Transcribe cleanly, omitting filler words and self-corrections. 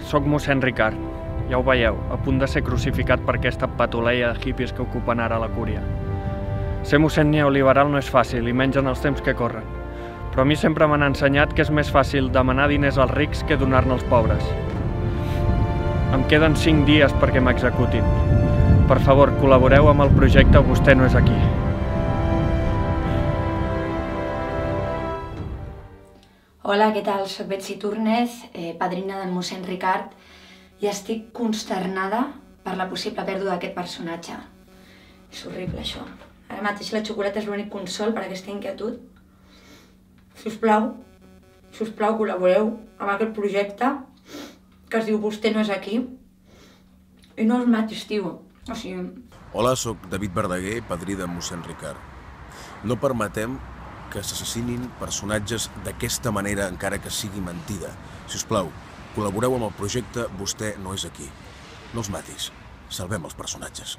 Soc mossèn Ricard. Ja ho veieu, a punt de ser crucificat per aquesta patuleia de hippies que ocupen ara la cúria. Ser mossèn neoliberal no és fàcil, i menys en els temps que corren. Però a mi sempre m'han ensenyat que és més fàcil demanar diners als rics que donar-ne als pobres. Em queden 5 dies perquè m'executin. Per favor, col·laboreu amb el projecte Vostè no és aquí. Hola, què tal? Soc Betsy Túrnez, padrina d'en mossèn Ricard, i estic consternada per la possible pèrdua d'aquest personatge. És horrible, això. Ara mateix la xocolata és l'únic consol per a aquesta inquietud. Si us plau, col·laboreu amb aquest projecte que es diu Vostè no és aquí i no us matis, tio. Hola, sóc David Verdaguer, padrí de mossèn Ricard. No permetem que s'assassinin personatges d'aquesta manera, encara que sigui mentida. Si us plau, col·laboreu amb el projecte Vostè no és aquí. No els matis. Salvem els personatges.